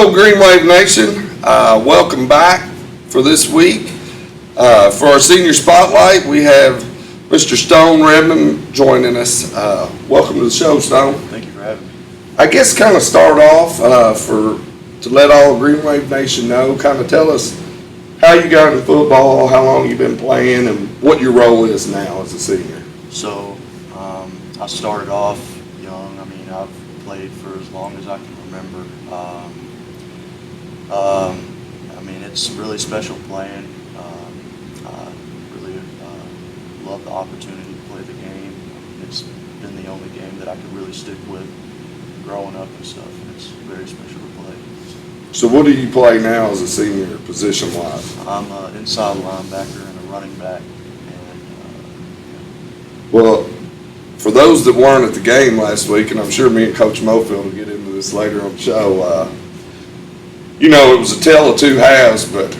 Hello, Green Wave Nation. Welcome back for this week. For our senior spotlight, we have Mr. Stone Redmon joining us. Welcome to the show, Stone. Thank you for having me. I guess kind of start off to let all Green Wave Nation know, kind of tell us how you got into football, how long you've been playing, and what your role is now as a senior. So, I started off young. I've played for as long as I can remember. It's really special playing. I really love the opportunity to play the game. It's been the only game that I could really stick with growing up and stuff, and it's very special to play. So what do you play now as a senior, position-wise? I'm an inside linebacker and a running back. Well, for those that weren't at the game last week, and I'm sure me and Coach Mofield will get into this later on the show, it was a tale of two halves, but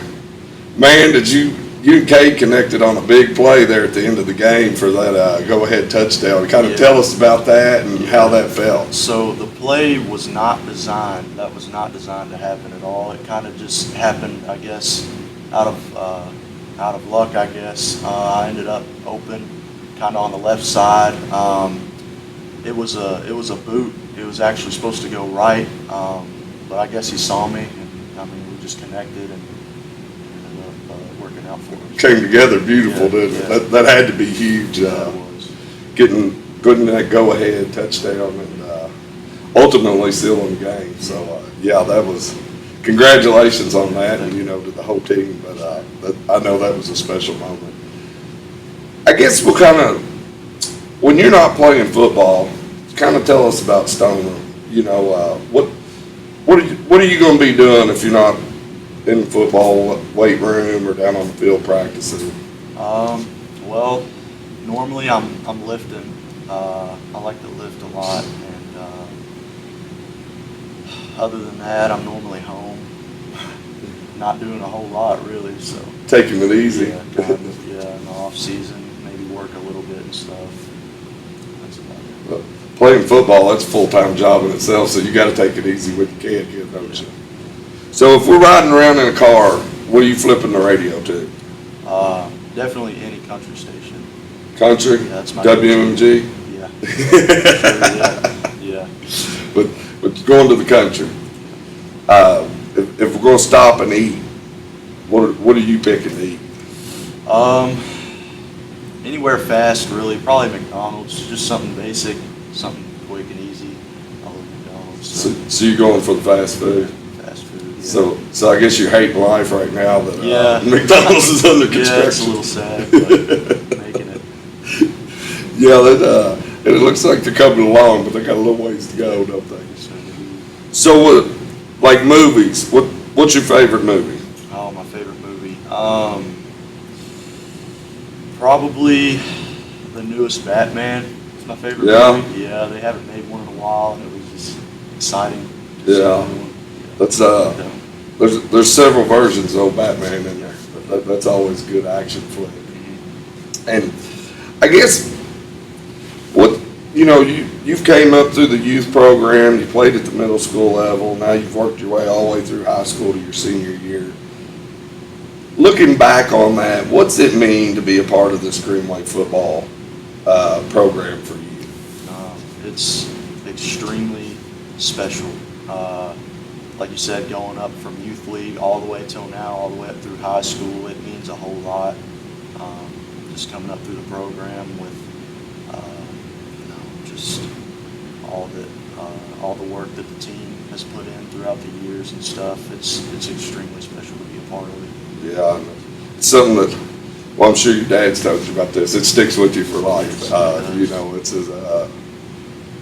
man, did you and Kate connected on a big play there at the end of the game for that go-ahead touchdown. Kind of tell us about that and how that felt. So the play was not designed. That was not designed to happen at all. It kind of just happened, I guess, out of luck, I guess. I ended up open, kind of on the left side. It was a boot. It was actually supposed to go right, but I guess he saw me, and we just connected and ended up working out for us. Came together beautiful, didn't it? Yeah. That had to be huge. It was. Getting that go-ahead touchdown and ultimately sealing the game. So that was congratulations on that, and to the whole team. But I know that was a special moment. I guess we'll kind of, when you're not playing football, kind of tell us about Stone. What are you going to be doing if you're not in football weight room or down on the field practicing? Well, normally I'm lifting. I like to lift a lot, and other than that, I'm normally home, not doing a whole lot really. So taking it easy. Yeah, kind of, in the off season, maybe work a little bit and stuff. That's about it. Playing football, that's a full-time job in itself, so you got to take it easy when you can, don't you? So if we're riding around in a car, what are you flipping the radio to? Definitely any country station. Country? Yeah, that's my WMG? Yeah. Sure, yeah. But going to the country, if we're going to stop and eat, what are you picking to eat? Anywhere fast, really. Probably McDonald's. Just something basic, something quick and easy. I love McDonald's. So you're going for the fast food? Fast food, yeah. So I guess you're hating life right now that Yeah. McDonald's is under construction. Yeah, it's a little sad, but making it. Yeah, it looks like they're coming along, but they got a little ways to go, don't they? So, like movies, what's your favorite movie? Oh, my favorite movie. Probably the newest Batman. It's my favorite movie. Yeah, they haven't made one in a while, and it was just exciting. Yeah, that's there's several versions of Batman in there. But that's always a good action flick. And I guess you've came up through the youth program, you played at the middle school level, now you've worked your way all the way through high school to your senior year. Looking back on that, what's it mean to be a part of this Green Wave football program for you? It's extremely special. Like you said, going up from youth league all the way till now, all the way up through high school, it means a whole lot. Just coming up through the program with just all the work that the team has put in throughout the years and stuff. It's extremely special to be a part of it. Yeah, it's something that, well, I'm sure your dad's told you about this. It sticks with you for life.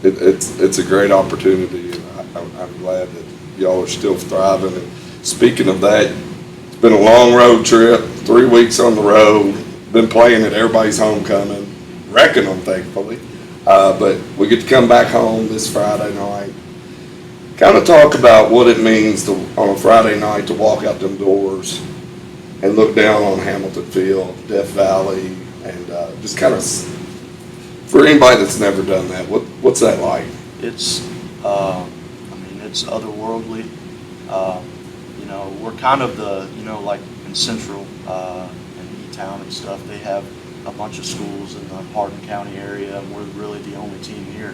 It's a great opportunity, and I'm glad that y'all are still thriving. And speaking of that, it's been a long road trip, 3 weeks on the road, been playing at everybody's homecoming, wrecking them, thankfully. But we get to come back home this Friday night. Kind of talk about what it means on a Friday night to walk out them doors and look down on Hamilton Field, Death Valley, and just kind of, for anybody that's never done that, what's that like? It's, it's otherworldly. You know, we're kind of the, you know, like in Central and E-Town and stuff, they have a bunch of schools in the Hardin County area, and we're really the only team here.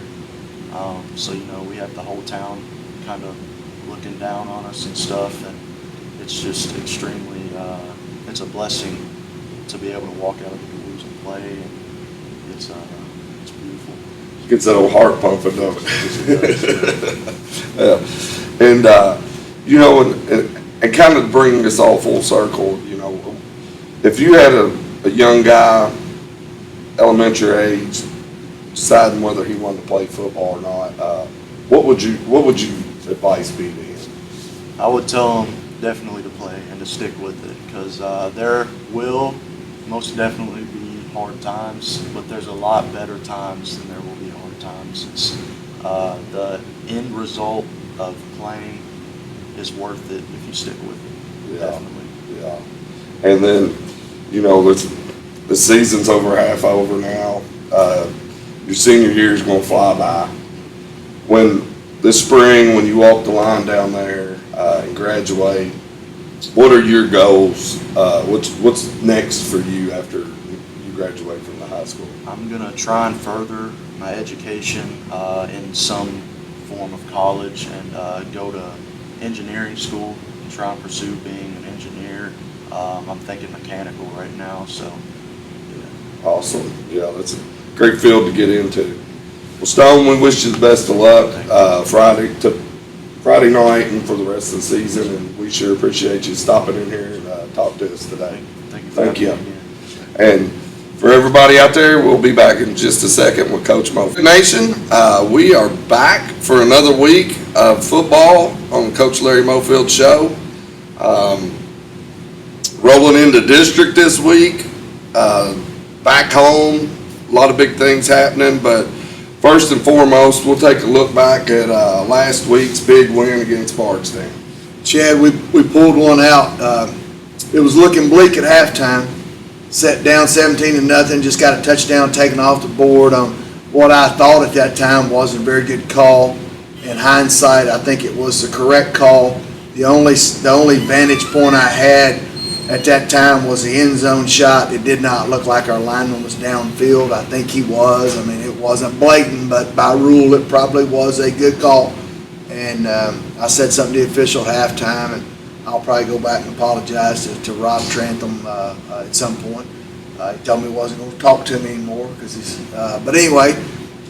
So, you know, we have the whole town kind of looking down on us and stuff, and it's just extremely, it's a blessing to be able to walk out of the doors and play, and it's beautiful. Gets that old heart pumping, don't it? Yeah. And, you know, and kind of bringing this all full circle, you know, if you had a young guy, elementary age, deciding whether he wanted to play football or not, what would you advice be to him? I would tell him definitely to play and to stick with it, because there will most definitely be hard times, but there's a lot better times than there will be hard times. It's the end result of playing is worth it if you stick with it. Yeah. Definitely. Yeah. And then, you know, the season's half over now. Your senior year is going to fly by. When this spring, when you walk the line down there and graduate, what are your goals? What's next for you after you graduate from the high school? I'm going to try and further my education in some form of college and go to engineering school and try and pursue being an engineer. I'm thinking mechanical right now, so. Yeah. Awesome. Yeah, that's a great field to get into. Well, Stone, we wish you the best of luck Friday night and for the rest of the season, and we sure appreciate you stopping in here and talk to us today. Thank you. And for everybody out there, we'll be back in just a second with Coach Mofield. Nation, we are back for another week of football on Coach Larry Mofield Show. Rolling into district this week, back home, a lot of big things happening, but first and foremost, we'll take a look back at last week's big win against Bardstown. Chad, we pulled one out. It was looking bleak at halftime. Set down 17-0, just got a touchdown taken off the board on what I thought at that time was a very good call. In hindsight, I think it was the correct call. The only vantage point I had at that time was the end zone shot. It did not look like our lineman was downfield. I think he was. I mean, it wasn't blatant, but by rule, it probably was a good call. And I said something to the official at halftime, and I'll probably go back and apologize to Rob Trantham at some point. He told me he wasn't going to talk to me anymore because he's. But anyway,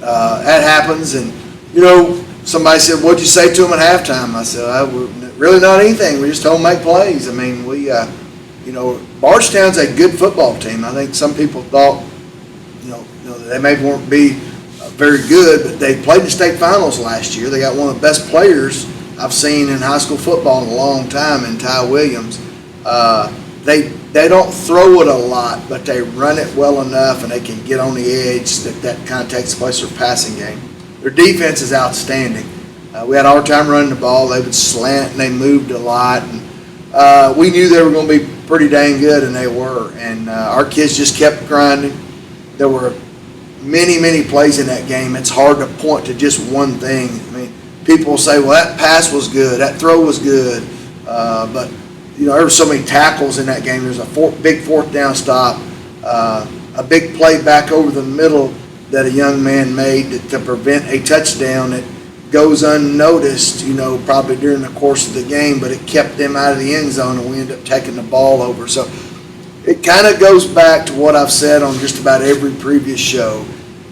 that happens, and you know, somebody said, "What'd you say to him at halftime?" I said, "Really not anything. We just told him to make plays." I mean, you know, Bardstown's a good football team. I think some people thought, you know, they maybe won't be very good, but they played the state finals last year. They got one of the best players I've seen in high school football in a long time, in Ty Williams. They don't throw it a lot, but they run it well enough, and they can get on the edge that kind of takes place their passing game. Their defense is outstanding. We had a hard time running the ball. They would slant, and they moved a lot. And we knew they were going to be pretty dang good, and they were. And our kids just kept grinding. There were many plays in that game. It's hard to point to just one thing. I mean, people will say, well, that pass was good, that throw was good, but you know, there were so many tackles in that game. There's a big fourth down stop, a big play back over the middle that a young man made to prevent a touchdown that goes unnoticed, you know, probably during the course of the game, but it kept them out of the end zone, and we ended up taking the ball over. So it kind of goes back to what I've said on just about every previous show,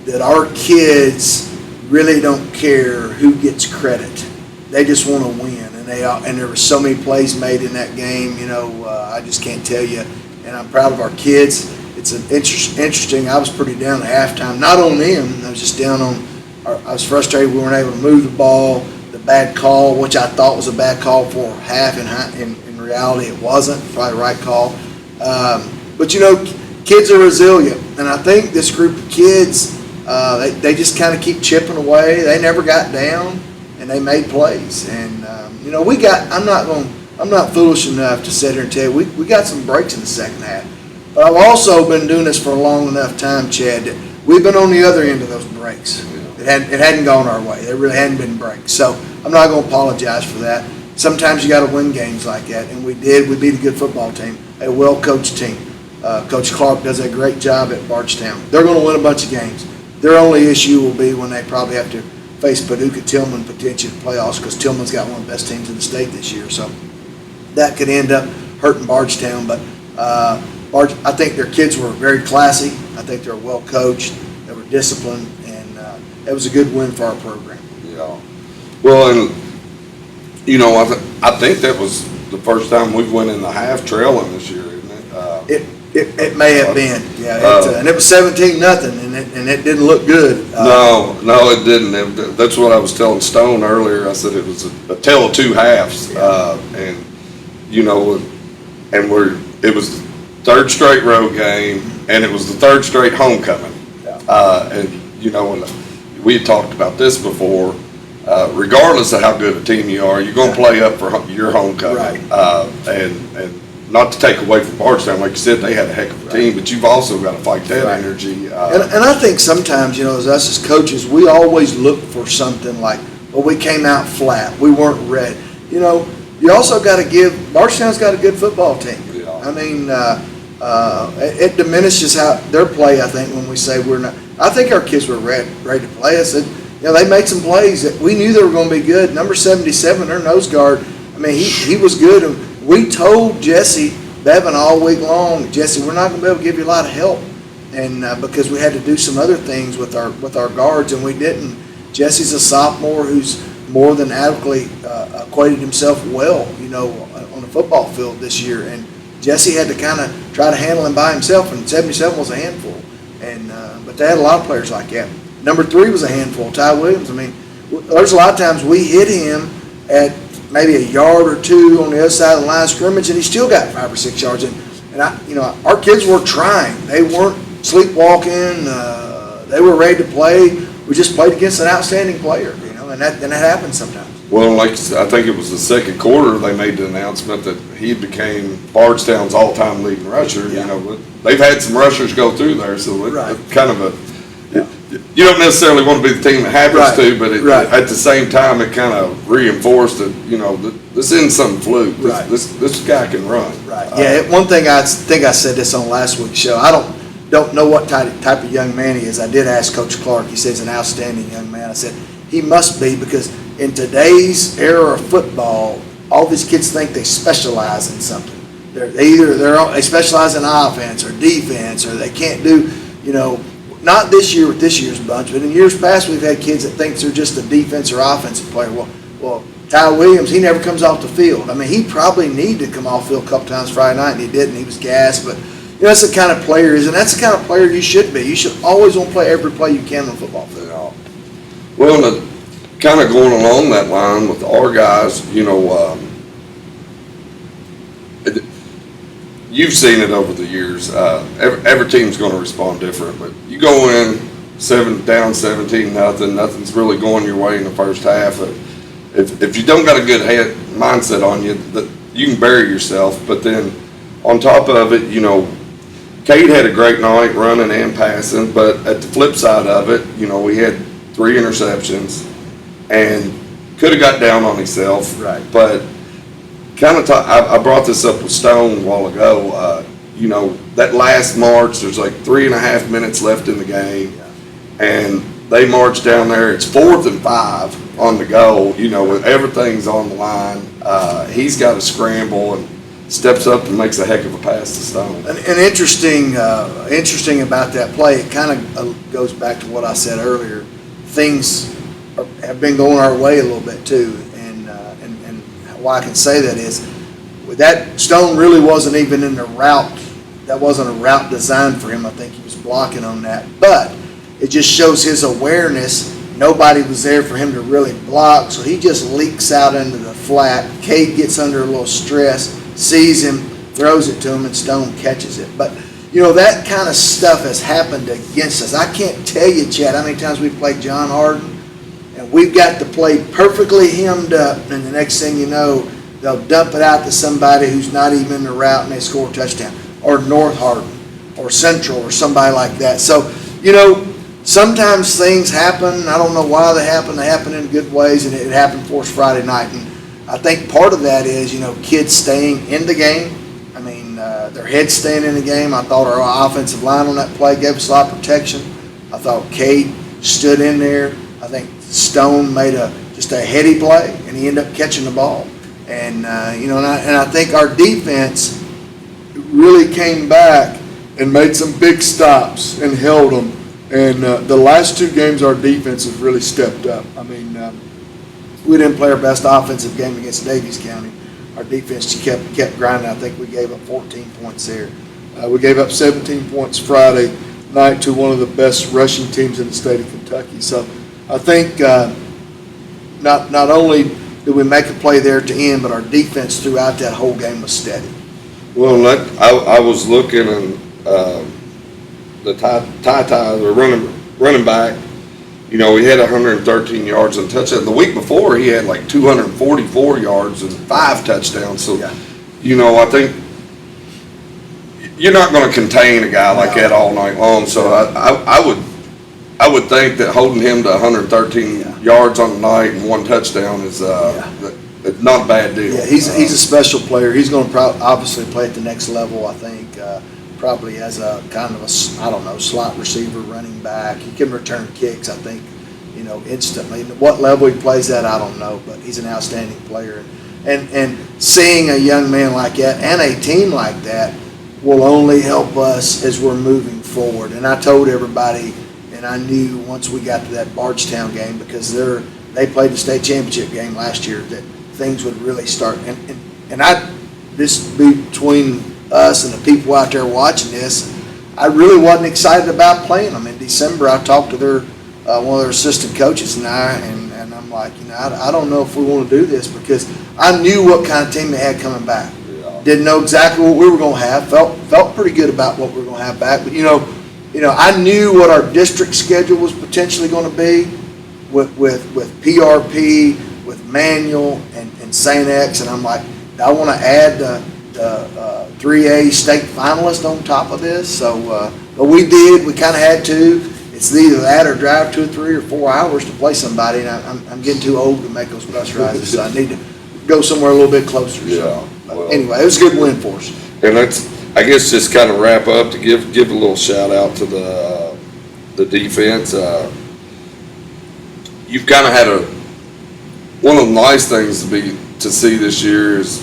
that our kids really don't care who gets credit. They just want to win, and there were so many plays made in that game. You know, I just can't tell you. And I'm proud of our kids. It's an interesting. I was pretty down at halftime. Not on them. I was just down on. I was frustrated we weren't able to move the ball. The bad call, which I thought was a bad call for half, in reality it wasn't. Probably the right call. But you know, kids are resilient, and I think this group of kids. They just kind of keep chipping away. They never got down, and they made plays. And you know, I'm not foolish enough to sit here and tell you we got some breaks in the second half. But I've also been doing this for a long enough time, Chad, that we've been on the other end of those breaks. It hadn't gone our way. There really hadn't been breaks. So I'm not going to apologize for that. sometimes you got to win games like that, and we did. We beat a good football team, a well-coached team. Coach Clark does a great job at Bardstown. They're going to win a bunch of games. Their only issue will be when they probably have to face Paducah Tillman potentially in the playoffs, because Tillman's got one of the best teams in the state this year. So that could end up hurting Bardstown. But I think their kids were very classy. I think they were well coached. They were disciplined, and it was a good win for our program. Yeah. Well, and you know, I think that was the first time we've went in the half trailing this year, isn't it? It may have been, yeah, and it was 17-0, and it didn't look good. No, it didn't. That's what I was telling Stone earlier. I said it was a tale of two halves, and you know, and it was the third straight road game, and it was the third straight homecoming. And you know, and we had talked about this before. Regardless of how good a team you are, you're going to play up for your homecoming, right. And not to take away from Bardstown, like you said, they had a heck of a team, but you've also got to fight that energy. And I think sometimes, you know, as us as coaches, we always look for something like, well, we came out flat, we weren't ready. You know, you also got to give, Bardstown's got a good football team. Yeah. I mean, it diminishes how their play, I think, when we say we're not. I think our kids were ready to play. I said, you know, they made some plays that we knew they were going to be good. Number 77, their nose guard, I mean, he was good. And we told Jesse Bevan all week long, Jesse, we're not going to be able to give you a lot of help, and because we had to do some other things with our guards, and we didn't. Jesse's a sophomore who's more than adequately acquainted himself well, you know, on the football field this year, and Jesse had to kind of try to handle him by himself, and 77 was a handful, and but they had a lot of players like that. Number 3 was a handful, Ty Williams. I mean, there's a lot of times we hit him at maybe a yard or two on the other side of the line of scrimmage, and he still got 5 or 6 yards. And you know, our kids were trying. They weren't sleepwalking. They were ready to play. We just played against an outstanding player, you know, and that happens sometimes. Well, like I think it was the second quarter, they made the announcement that he became Bardstown's all-time leading rusher. Yeah. You know, they've had some rushers go through there, so it's kind of a. Yeah. You don't necessarily want to be the team that happens to, but at the same time, it kind of reinforced that, you know, this isn't some fluke. This guy can run. Right. Yeah. One thing I think I said this on last week's show. I don't know what type of young man he is. I did ask Coach Clark. He says an outstanding young man. I said he must be, because in today's era of football, all these kids think they specialize in something. They specialize in offense or defense, or they can't do, you know. Not this year with this year's bunch, but in years past we've had kids that think they're just a defense or offensive player. Well, Ty Williams, he never comes off the field. I mean, he probably needed to come off the field a couple times Friday night, and he didn't. He was gassed, but you know, that's the kind of player he is, and that's the kind of player you should be. You should always want to play every play you can on the football field. Yeah. Well, kind of going along that line with our guys, you know, you've seen it over the years. Every team's going to respond different, but you go in down 17-0, nothing's really going your way in the first half. If you don't got a good mindset on you, that you can bury yourself. But then on top of it, you know, Cade had a great night running and passing, but at the flip side of it, you know, we had 3 interceptions and could have got down on himself. Right. But I brought this up with Stone a while ago. You know, that last march, there's like 3.5 minutes left in the game, and they march down there. It's 4th and 5 on the goal. You know, when everything's on the line, he's got to scramble and steps up and makes a heck of a pass to Stone. And interesting about that play, it kind of goes back to what I said earlier. Things have been going our way a little bit too. Why I can say that is, with that, Stone really wasn't even in the route. That wasn't a route designed for him. I think he was blocking on that. But it just shows his awareness. Nobody was there for him to really block, so he just leaks out into the flat. Cade gets under a little stress, sees him, throws it to him, and Stone catches it. But, you know, that kind of stuff has happened against us. I can't tell you, Chad, how many times we've played John Harden, and we've got the play perfectly hemmed up, and the next thing you know, they'll dump it out to somebody who's not even in the route, and they score a touchdown. Or North Harden, or Central, or somebody like that. So, you know, sometimes things happen. I don't know why they happen. They happen in good ways, and it happened for us Friday night. And I think part of that is, kids staying in the game. I mean, their heads staying in the game. I thought our offensive line on that play gave us a lot of protection. I thought Cade stood in there. I think Stone made just a heady play, and he ended up catching the ball. And, I think our defense really came back and made some big stops and held them. And the last two games, our defense has really stepped up. I mean, we didn't play our best offensive game against Davies County. Our defense just kept grinding. I think we gave up 14 points there. We gave up 17 points Friday night to one of the best rushing teams in the state of Kentucky. So I think not only did we make a play there at the end, but our defense throughout that whole game was steady. Well, I was looking, and the the running back, he had 113 yards and touchdown. The week before, he had like 244 yards and 5 touchdowns. So, Yeah. I think you're not going to contain a guy like that all night long. So I would think that holding him to 113 yards on the night and 1 touchdown is not a bad deal. Yeah, he's a special player. He's going to obviously play at the next level, I think. Probably as a kind of a, slot receiver, running back. He can return kicks, I think, instantly. What level he plays at, I don't know, but he's an outstanding player. And seeing a young man like that and a team like that will only help us as we're moving forward. And I told everybody, and I knew once we got to that Bardstown game, because they played the state championship game last year, that things would really start. And this between us and the people out there watching this, I really wasn't excited about playing them. In December, I talked to one of their assistant coaches and I'm like, I don't know if we want to do this, because I knew what kind of team they had coming back. Yeah. Didn't know exactly what we were going to have. Felt pretty good about what we were going to have back. But I knew what our district schedule was potentially going to be with PRP, with Manual and St. X, and I'm like, I want to add the 3A state finalist on top of this. So, but we did. We kind of had to. It's either that or drive 2 or 3 or 4 hours to play somebody. And I'm getting too old to make those bus rides, so I need to go somewhere a little bit closer. Yeah. So, anyway, it was a good win for us. And let's, I guess, just kind of wrap up to give a little shout out to the defense. You've kind of had one of the nice things to see this year is,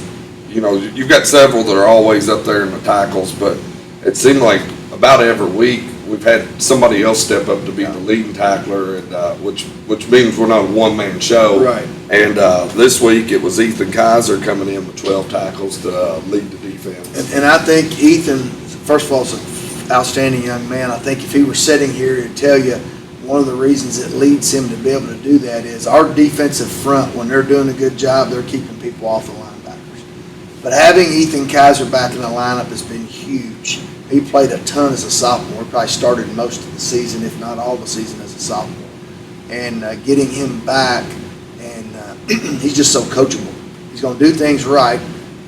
you've got several that are always up there in the tackles, but it seemed like about every week we've had somebody else step up to be the leading tackler, and which means we're not a one-man show. Right. And this week it was Ethan Kaiser coming in with 12 tackles to lead the defense. And I think Ethan, first of all, is an outstanding young man. I think if he were sitting here, he'd tell you one of the reasons that leads him to be able to do that is our defensive front, when they're doing a good job, they're keeping people off the linebackers. But having Ethan Kaiser back in the lineup has been huge. He played a ton as a sophomore, probably started most of the season, if not all the season, as a sophomore. And getting him back, and he's just so coachable. He's going to do things right,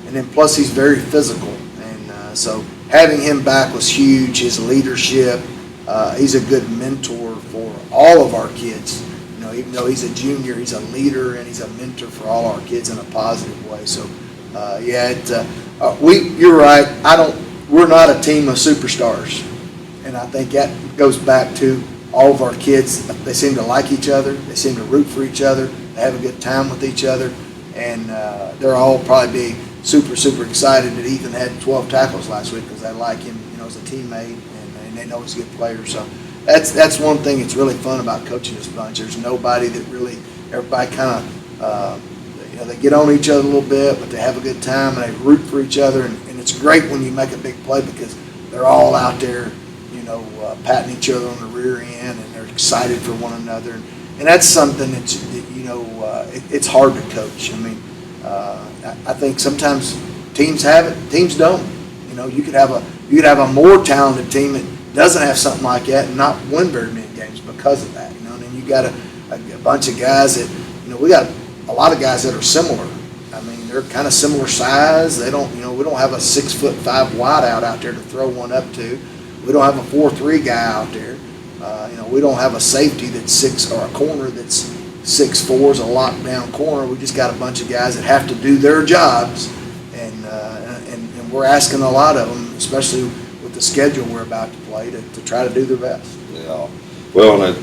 and then plus he's very physical. And so having him back was huge. His leadership, he's a good mentor for all of our kids. Even though he's a junior, he's a leader and he's a mentor for all our kids in a positive way. So, you're right. We're not a team of superstars, and I think that goes back to all of our kids. They seem to like each other. They seem to root for each other. They have a good time with each other, and they're all probably be super, super excited that Ethan had 12 tackles last week because they like him, as a teammate, and they know he's a good player. So that's one thing that's really fun about coaching this bunch. There's nobody that really, everybody kind of, they get on each other a little bit, but they have a good time and they root for each other. And it's great when you make a big play because they're all out there, patting each other on the rear end, and they're excited for one another. And that's something that's, it's hard to coach. I mean, I think sometimes teams have it, teams don't. You could have a more talented team that doesn't have something like that and not win very many games because of that. And then you got a bunch of guys that, we got a lot of guys that are similar. I mean, they're kind of similar size. They don't, we don't have a 6'5" wideout out there to throw one up to. We don't have a 4'3" guy out there. We don't have a safety that's 6 or a corner that's 6'4" is a lockdown corner. We just got a bunch of guys that have to do their jobs, and we're asking a lot of them, especially with the schedule we're about to play, to try to do their best. Yeah. Well, and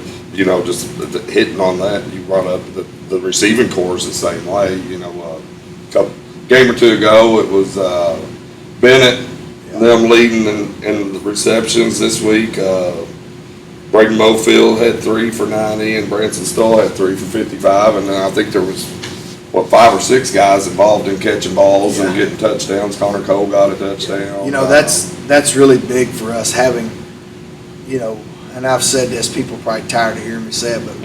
just hitting on that, you brought up the receiving corps is the same way. Game or two ago, it was Bennett, them leading in the receptions this week. Coach Mofield had 3 for 90, and Branson Stoll had 3 for 55, and then I think there was 5 or 6 guys involved in catching balls and getting touchdowns. Connor Cole got a touchdown. That's really big for us having, and I've said this, people are probably tired of hearing me say it, but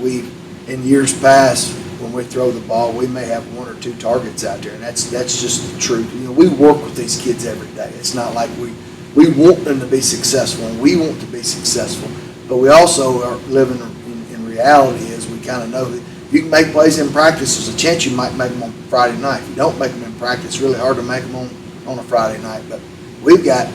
in years past, when we throw the ball, we may have 1 or 2 targets out there, and that's just the truth. We work with these kids every day. It's not like we want them to be successful, and we want to be successful, but we also are living in reality is we kind of know that you can make plays in practice. There's a chance you might make them on Friday night. If you don't make them in practice, it's really hard to make them on a Friday night. But we've got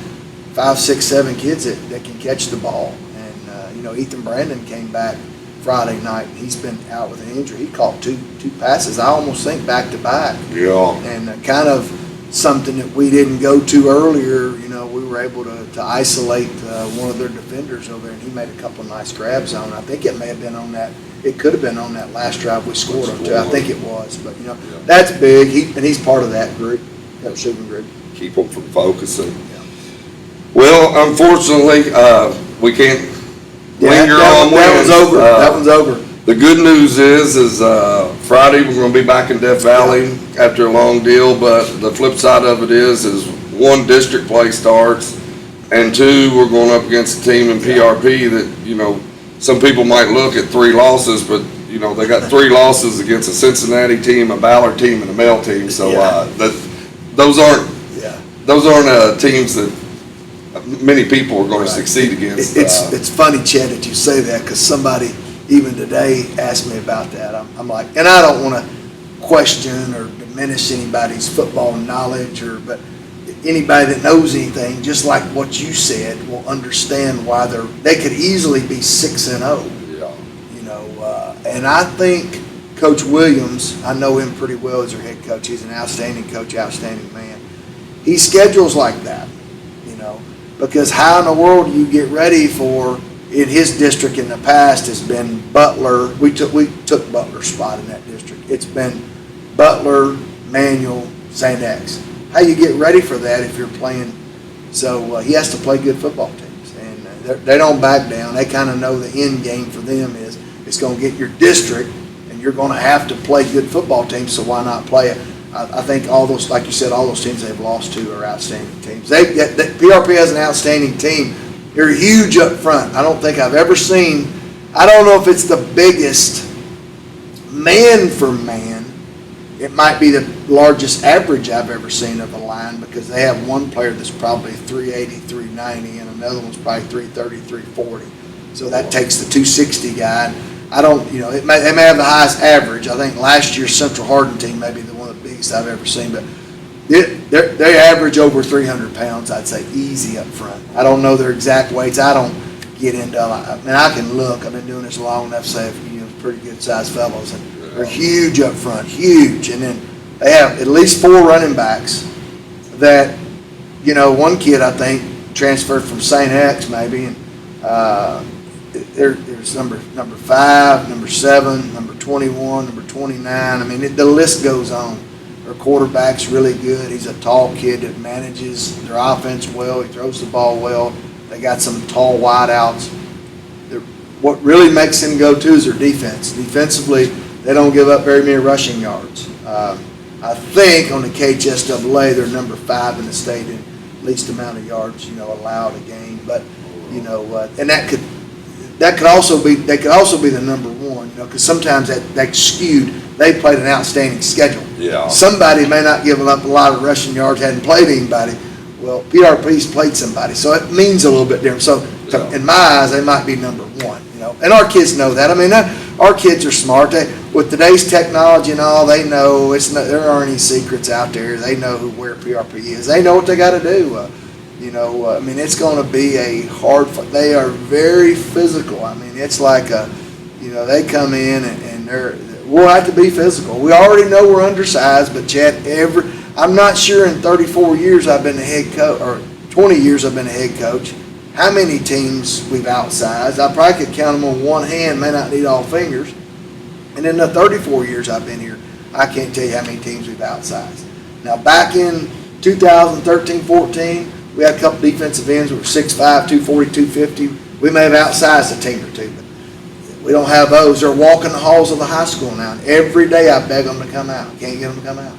5, 6, 7 kids that can catch the ball. And, Ethan Brandon came back Friday night. He's been out with an injury. He caught two passes, I almost think, back-to-back. Yeah. And kind of something that we didn't go to earlier, we were able to isolate one of their defenders over there, and he made a couple of nice grabs on it. I think it may have been on that. It could have been on that last drive we scored on too. I think it was, but that's big. He's part of that group, that receiving group. Keep them from focusing. Yeah. Well, unfortunately, we can't linger on wins. That one's over. That one's over. The good news is Friday we're going to be back in Death Valley after a long deal. But the flip side of it is 1, district play starts, and 2, we're going up against a team in PRP that some people might look at 3 losses, but they got 3 losses against a Cincinnati team, a Ballard team, and a Mel team. So those aren't teams that many people are going to succeed against. It's funny, Chad, that you say that, because somebody even today asked me about that. I'm like, and I don't want to question or diminish anybody's football knowledge, but anybody that knows anything, just like what you said, will understand why they could easily be 6-0. Yeah. And I think Coach Williams, I know him pretty well as their head coach. He's an outstanding coach, outstanding man. He schedules like that, because how in the world do you get ready for? In his district in the past has been Butler. We took Butler's spot in that district. It's been Butler, Manual, St. X. How you get ready for that if you're playing? So he has to play good football teams, and they don't back down. They kind of know the end game for them is it's going to get your district, and you're going to have to play good football teams. So why not play it? I think all those, like you said, all those teams they've lost to are outstanding teams. PRP has an outstanding team. They're huge up front. I don't think I've ever seen. I don't know if it's the biggest man for man. It might be the largest average I've ever seen of a line, because they have one player that's probably 380, 390, and another one's probably 330, 340. So that takes the 260 guy. I don't, they may have the highest average. I think last year's Central Hardin team may be one of the biggest I've ever seen, but they average over 300 pounds, I'd say, easy up front. I don't know their exact weights. I don't get into, I can look. I've been doing this long enough to say, pretty good sized fellows. And they're huge up front, huge. And then they have at least 4 running backs that, one kid I think transferred from St. X maybe, and there's number 5, number 7, number 21, number 29. The list goes on. Their quarterback's really good. He's a tall kid that manages their offense well. He throws the ball well. They got some tall wideouts. What really makes them go to is their defense. Defensively, they don't give up very many rushing yards. I think on the KHSAA, they're number 5 in the state in least amount of yards, allowed a game. But and that could also be the number 1, because sometimes that's skewed. They played an outstanding schedule. Yeah. Somebody may not give up a lot of rushing yards, hadn't played anybody. Well, PRP's played somebody, so it means a little bit different. So in my eyes, they might be number 1. And our kids know that. Our kids are smart. With today's technology and all, they know there aren't any secrets out there. They know where PRP is. They know what they got to do. It's going to be a hard fight. They are very physical. It's like they come in and we'll have to be physical. We already know we're undersized, but Chad, I'm not sure in 34 years I've been a head coach, or 20 years I've been a head coach, how many teams we've outsized. I probably could count them on one hand, may not need all fingers. And in the 34 years I've been here, I can't tell you how many teams we've outsized. Now, back in 2013-14, we had a couple defensive ends that were 6'5", 240, 250. We may have outsized a team or two, but we don't have those. They're walking the halls of the high school now. And every day I beg them to come out. Can't get them to come out.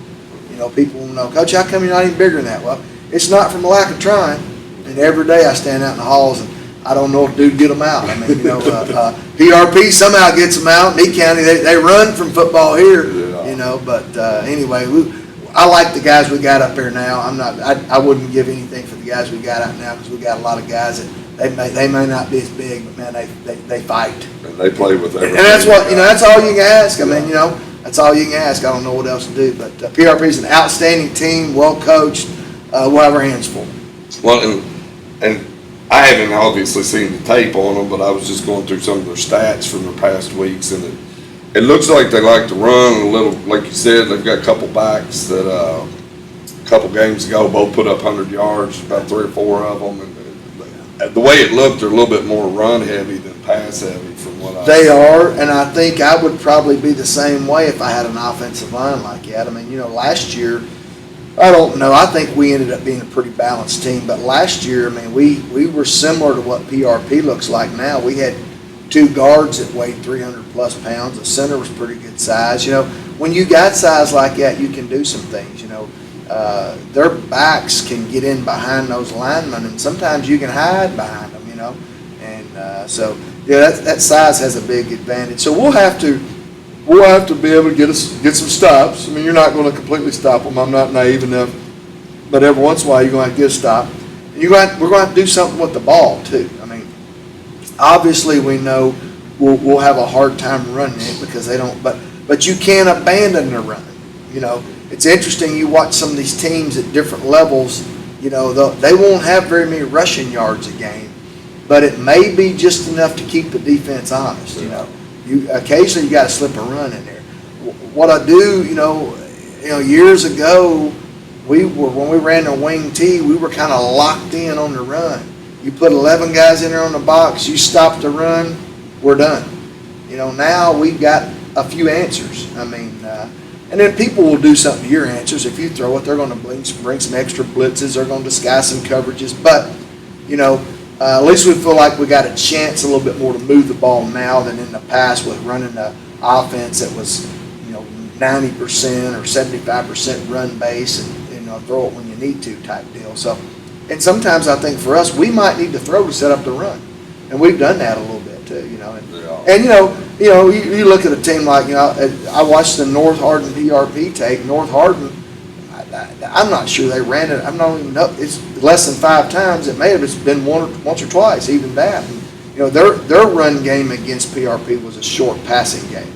You know, people want to know, Coach, how come you're not even bigger than that? Well, it's not from a lack of trying. And every day I stand out in the halls and I don't know if dude get them out. I mean, you know, PRP somehow gets them out. In E County, they run from football here, you know. But anyway, I like the guys we got up there now. I wouldn't give anything for the guys we got out now because we got a lot of guys that they may not be as big, but man, they fight. And they play with everything. And that's what, you know, that's all you can ask. I mean, you know, that's all you can ask. I don't know what else to do. But PRP is an outstanding team, well coached. We'll have our hands full. Well, and I haven't obviously seen the tape on them, but I was just going through some of their stats from the past weeks, and it looks like they like to run a little. Like you said, they've got a couple backs that a couple games ago both put up 100 yards, about 3 or 4 of them. And the way it looked, they're a little bit more run heavy than pass heavy from what I They are, and I think I would probably be the same way if I had an offensive line like that. I mean, you know, last year, I don't know. I think we ended up being a pretty balanced team. But last year, I mean, we were similar to what PRP looks like now. We had 2 guards that weighed 300-plus pounds. The center was pretty good size. You know, when you got size like that, you can do some things. You know, their backs can get in behind those linemen, and sometimes you can hide behind them. You know, and so yeah, that size has a big advantage. So we'll have to be able to get some stops. I mean, you're not going to completely stop them. I'm not naive enough. But every once in a while, you're going to have to get a stop. And we're going to have to do something with the ball, too. I mean, obviously, we know we'll have a hard time running it because they don't. But you can't abandon the run. You know, it's interesting. You watch some of these teams at different levels. You know, they won't have very many rushing yards a game, but it may be just enough to keep the defense honest. You know. Occasionally you got to slip a run in there. What I do, you know, years ago, when we ran the wing T, we were kind of locked in on the run. You put 11 guys in there on the box, you stop the run, we're done. You know, now we've got a few answers. I mean, and then people will do something to your answers. If you throw it, they're going to bring some extra blitzes. They're going to disguise some coverages. But, you know, at least we feel like we got a chance a little bit more to move the ball now than in the past with running the offense that was, you know, 90% or 75% run base and, you know, throw it when you need to type deal. So, and sometimes I think for us, we might need to throw to set up the run. And we've done that a little bit too, you know. And you look at a team like, you know, I watched the North Hardin PRP tape. North Hardin, I'm not sure they ran it. I'm not even know. It's less than 5 times. It may have been once or twice, even that. And, you know, their run game against PRP was a short passing game.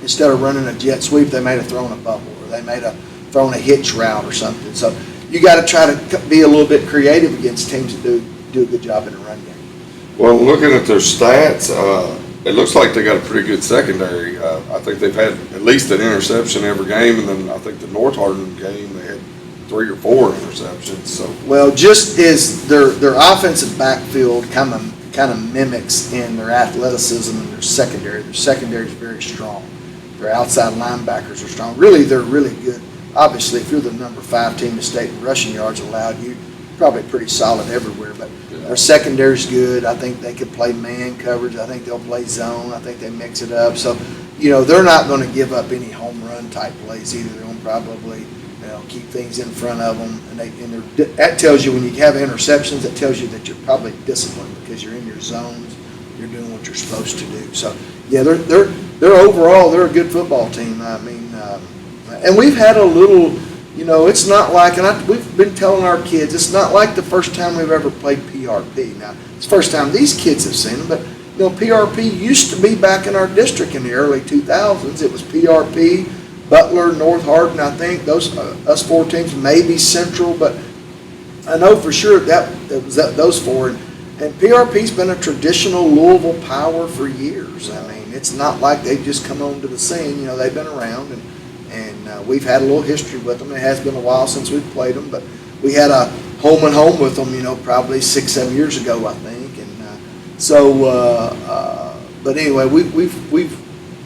Instead of running a jet sweep, they may have thrown a bubble, or they may have thrown a hitch route or something. So you got to try to be a little bit creative against teams that do a good job in the run game. Well, looking at their stats, it looks like they got a pretty good secondary. I think they've had at least an interception every game, and then I think the North Hardin game they had 3 or 4 interceptions. So well, just as their offensive backfield kind of mimics in their athleticism and their secondary. Their secondary is very strong. Their outside linebackers are strong. Really, they're really good. Obviously, if you're the number 5 team in the state in rushing yards allowed, you're probably pretty solid everywhere. But their secondary's good. I think they could play man coverage. I think they'll play zone. I think they mix it up. So, you know, they're not going to give up any home run type plays either. They're going to probably, you know, keep things in front of them. And that tells you when you have interceptions, that tells you that you're probably disciplined because you're in your zones. You're doing what you're supposed to do. So, yeah, they're overall, they're a good football team. I mean, and we've had a little, you know, it's not like, and we've been telling our kids, it's not like the first time we've ever played PRP. Now, it's the first time these kids have seen them, but, you know, PRP used to be back in our district in the early 2000s. It was PRP, Butler, North Hardin, I think, those us 4 teams, maybe Central, but I know for sure that it was those 4. And PRP's been a traditional Louisville power for years. I mean, it's not like they've just come onto the scene. You know, they've been around, and we've had a little history with them. It has been a while since we've played them, but we had a home and home with them, you know, probably 6-7 years ago, I think. And but anyway,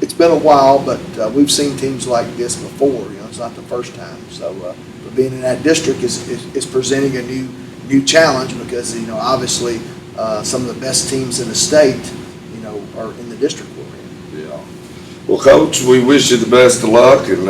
it's been a while, but we've seen teams like this before. You know, it's not the first time. So but being in that district is presenting a new challenge, because, you know, obviously some of the best teams in the state, you know, are in the district we're in. Yeah. Well, Coach, we wish you the best of luck, and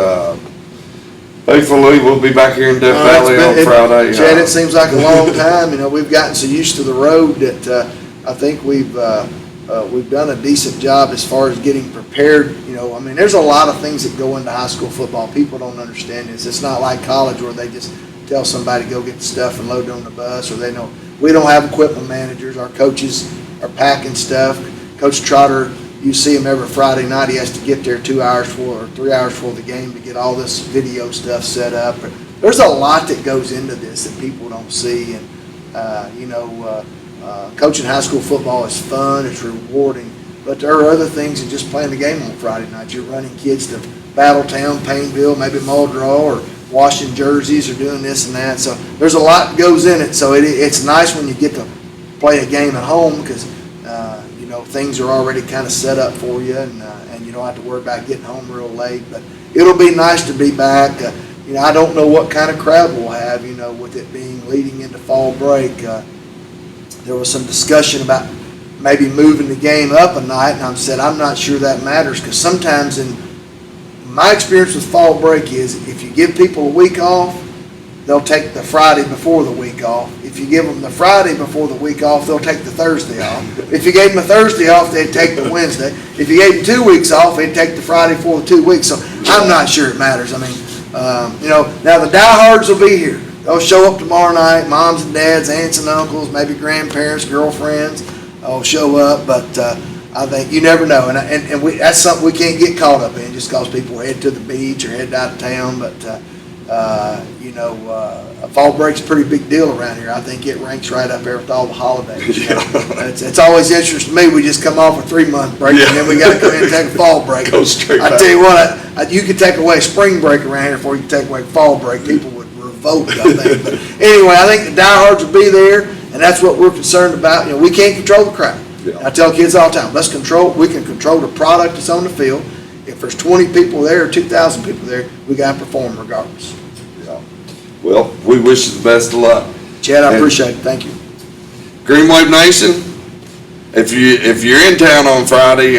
hopefully we'll be back here in Death Valley on Friday. Chad, it seems like a long time. You know, we've gotten so used to the road that I think we've done a decent job as far as getting prepared. You know, I mean, there's a lot of things that go into high school football. People don't understand this. It's not like college where they just tell somebody to go get the stuff and load it on the bus, or they know. We don't have equipment managers. Our coaches are packing stuff. Coach Trotter, you see him every Friday night. He has to get there 2 hours or 3 hours before the game to get all this video stuff set up. There's a lot that goes into this that people don't see. And, you know, coaching high school football is fun. It's rewarding. But there are other things than just playing the game on Friday night. You're running kids to Battletown, Painville, maybe Muldraw, or washing jerseys, or doing this and that. So there's a lot that goes in it. So it's nice when you get to play a game at home, because you know, things are already kind of set up for you, and you don't have to worry about getting home real late. But it'll be nice to be back. You know, I don't know what kind of crowd we'll have, you know, with it being leading into fall break. There was some discussion about maybe moving the game up a night, and I said I'm not sure that matters, because sometimes in my experience with fall break is if you give people a week off, they'll take the Friday before the week off. If you give them the Friday before the week off, they'll take the Thursday off. If you gave them a Thursday off, they'd take the Wednesday. If you gave them 2 weeks off, they'd take the Friday for the 2 weeks. So I'm not sure it matters. I mean, you know, now the diehards will be here. They'll show up tomorrow night. Moms and dads, aunts and uncles, maybe grandparents, girlfriends will show up. But I think you never know, and that's something we can't get caught up in just because people head to the beach or head out of town. But you know, fall break's a pretty big deal around here. I think it ranks right up there with all the holidays. You know? It's always interesting to me. We just come off a 3-month break, and then we got to come in and take a fall break. Go straight I back. tell you what, you could take away spring break around here before you could take away fall break. People would revolt, I think. But anyway, I think the diehards will be there, and that's what we're concerned about. You know, we can't control the crowd. Yeah. I tell kids all the time, we can control the product that's on the field. If there's 20 people there or 2,000 people there, we got to perform regardless. Yeah. Well, we wish you the best of luck. Chad, I appreciate it. Thank you. Green Wave Nation, if you're in town on Friday,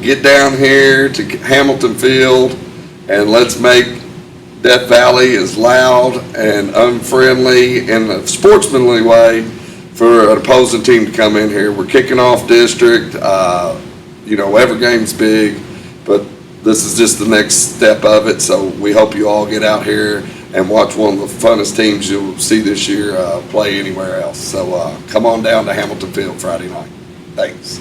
get down here to Hamilton Field, and let's make Death Valley as loud and unfriendly in a sportsmanly way for an opposing team to come in here. We're kicking off district. You know, every game's big, but this is just the next step of it. So we hope you all get out here and watch one of the funnest teams you'll see this year play anywhere else. So come on down to Hamilton Field Friday night. Thanks.